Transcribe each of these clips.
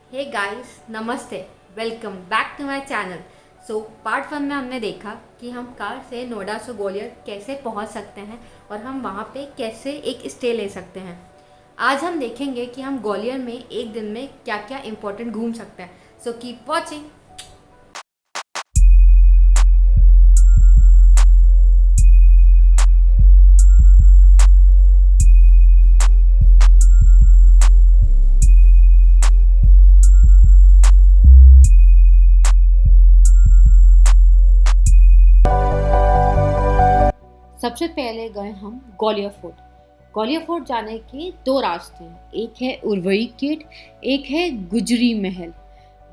हे guys, नमस्ते। Welcome back to my channel. So part 1 में हमने देखा कि हम कार से नोएडा से ग्वालियर कैसे पहुंच सकते हैं और हम वहां पे कैसे एक स्टे ले सकते हैं। आज हम देखेंगे कि हम ग्वालियर में एक दिन में क्या क्या इंपॉर्टेंट घूम सकते हैं। So keep watching. सबसे पहले गए हम ग्वालियर फोर्ट। ग्वालियर फोर्ट जाने के दो रास्ते हैं, एक है उर्वरी गेट, एक है गुजरी महल।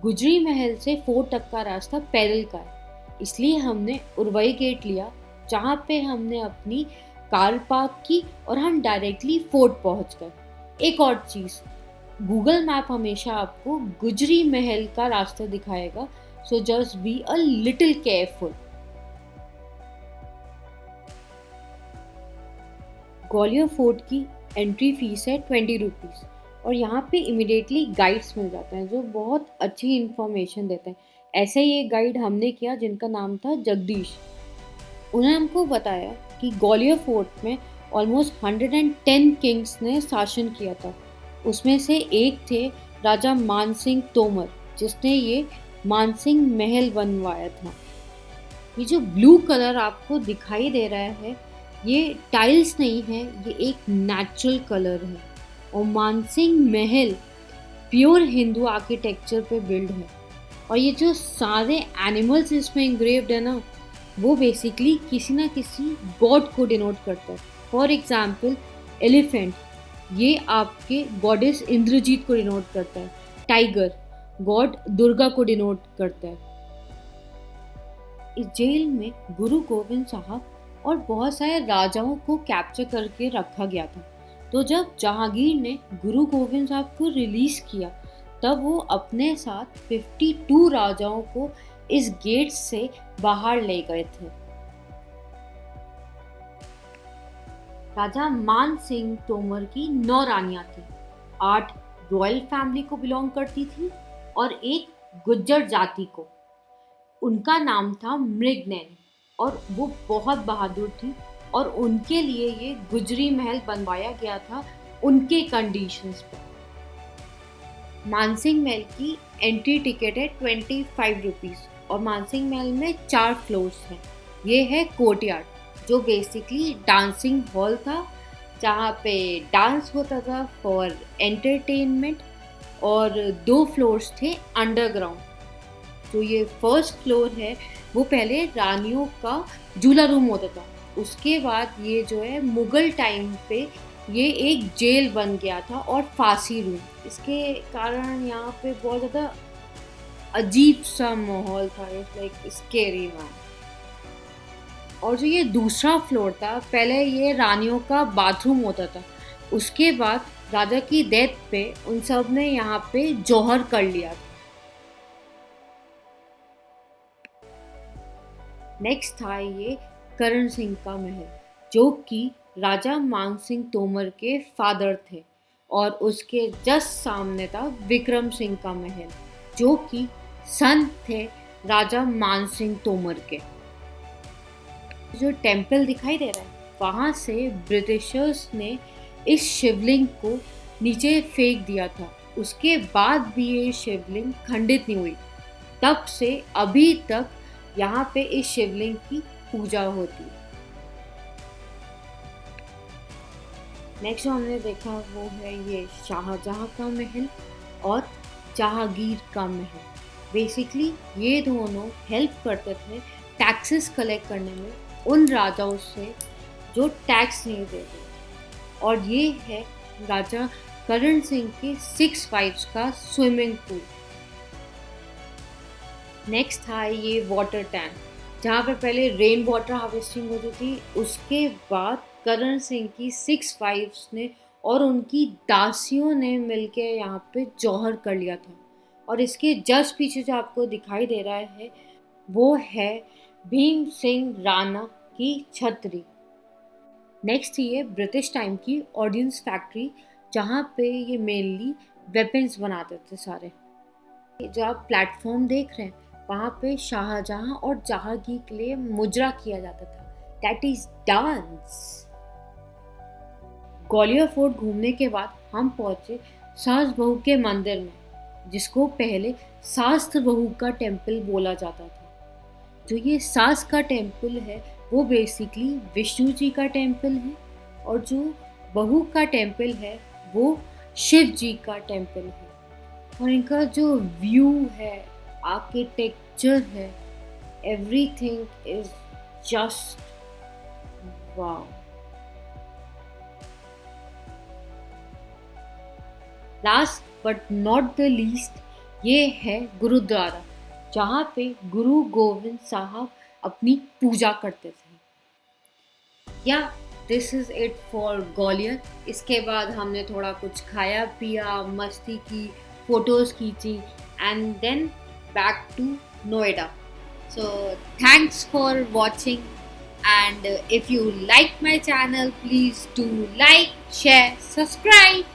गुजरी महल से फोर्ट तक का रास्ता पैदल का है, इसलिए हमने उर्वरी गेट लिया, जहाँ पे हमने अपनी कार पार्क की और हम डायरेक्टली फोर्ट पहुँच गए। एक और चीज़, गूगल मैप हमेशा आपको गुजरी महल का रास्ता दिखाएगा, so just be a little careful. Gwalior fort की एंट्री फीस है 20 रुपीज़ और यहाँ पे इमिडिएटली गाइड्स मिल जाते हैं जो बहुत अच्छी इन्फॉर्मेशन देते हैं। ऐसे ही एक गाइड हमने किया जिनका नाम था जगदीश। उन्होंने हमको बताया कि ग्वालियर फोर्ट में ऑलमोस्ट 110 किंग्स ने शासन किया था। उसमें से एक थे राजा मानसिंह तोमर, जिसने ये मानसिंह महल बनवाया था। ये जो ब्लू कलर आपको दिखाई दे रहा है, ये टाइल्स नहीं है, ये एक नेचुरल कलर है। और मानसिंह महल प्योर हिंदू आर्किटेक्चर पे बिल्ड है। और ये जो सारे एनिमल्स इसमें इंग्रेव्ड है ना, वो बेसिकली किसी ना किसी गॉड को डिनोट करता है। फॉर एग्जाम्पल एलिफेंट, ये आपके गॉडेस इंद्रजीत को डिनोट करता है। टाइगर गॉड दुर्गा को डिनोट करता है। इस जेल में गुरु गोविंद साहब और बहुत सारे राजाओं को कैप्चर करके रखा गया था। तो जब जहांगीर ने गुरु गोविंद साहब को रिलीज किया, तब वो अपने साथ 52 राजाओं को इस गेट से बाहर ले गए थे। राजा मान सिंह तोमर की 9 रानियां थी, 8 रॉयल फैमिली को बिलोंग करती थी और एक गुज्जर जाति को। उनका नाम था मृगनयन और वो बहुत बहादुर थी और उनके लिए ये गुजरी महल बनवाया गया था उनके कंडीशंस पर। मानसिंह महल की एंट्री टिकट है 25 रुपीज़ और मानसिंह महल में 4 फ्लोर्स हैं। ये है कोर्टयार्ड, जो बेसिकली डांसिंग हॉल था, जहाँ पे डांस होता था फॉर एंटरटेनमेंट। और 2 फ्लोर्स थे अंडरग्राउंड। जो ये फर्स्ट फ्लोर है, वो पहले रानियों का झूला रूम होता था। उसके बाद ये जो है मुगल टाइम पे ये एक जेल बन गया था और फांसी रूम। इसके कारण यहाँ पे बहुत ज़्यादा अजीब सा माहौल था, इट्स लाइक स्केरी मैन। और जो ये दूसरा फ्लोर था, पहले ये रानियों का बाथरूम होता था। उसके बाद राजा की डेथ पे उन सब ने यहाँ पे जौहर कर लिया था। नेक्स्ट था ये करण सिंह का महल, जो कि राजा मान सिंह तोमर के फादर थे। और उसके जस्ट सामने था विक्रम सिंह का महल, जो कि सन थे राजा मान सिंह तोमर के। जो टेम्पल दिखाई दे रहा है, वहाँ से ब्रिटिशर्स ने इस शिवलिंग को नीचे फेंक दिया था। उसके बाद भी ये शिवलिंग खंडित नहीं हुई। तब से अभी तक यहाँ पे इस शिवलिंग की पूजा होती है। नेक्स्ट जो हमने देखा वो है ये शाहजहां का महल और जहांगीर का महल। बेसिकली ये दोनों हेल्प करते थे टैक्सेस कलेक्ट करने में उन राजाओं से जो टैक्स नहीं देते। और ये है राजा करण सिंह के 6 वाइफ्स का स्विमिंग पूल। नेक्स्ट था ये वाटर टैंक, जहाँ पे पहले रेन वाटर हार्वेस्टिंग होती थी। उसके बाद करण सिंह की 6 वाइफ्स ने और उनकी दासियों ने मिलके यहाँ पे जौहर कर लिया था। और इसके जस्ट पीछे जो आपको दिखाई दे रहा है, वो है भीम सिंह राणा की छतरी। नेक्स्ट ये ब्रिटिश टाइम की ऑर्डिनेंस फैक्ट्री, जहाँ पे ये मेनली वेपन्स बनाते थे सारे। जो आप प्लेटफॉर्म देख रहे हैं, वहाँ पे शाहजहां और जहांगीर के लिए मुजरा किया जाता था, that is dance. Gwalior fort घूमने के बाद हम पहुंचे सास बहू के मंदिर में, जिसको पहले शास्त्र बहू का टेम्पल बोला जाता था। जो ये सास का टेम्पल है वो बेसिकली विष्णु जी का टेम्पल है, और जो बहू का टेम्पल है वो शिव जी का टेम्पल है। और इनका जो व्यू है, आर्किटेक्चर है, everything is just wow. Last but not the least ये है गुरुद्वारा, जहाँ पे गुरु गोविंद साहब अपनी पूजा करते थे। या this is it for Gwalior. इसके बाद हमने थोड़ा कुछ खाया पिया, मस्ती की, फोटोज़ खींची, and then back to Noida. So thanks for watching, and if you like my channel, please do like, share, subscribe.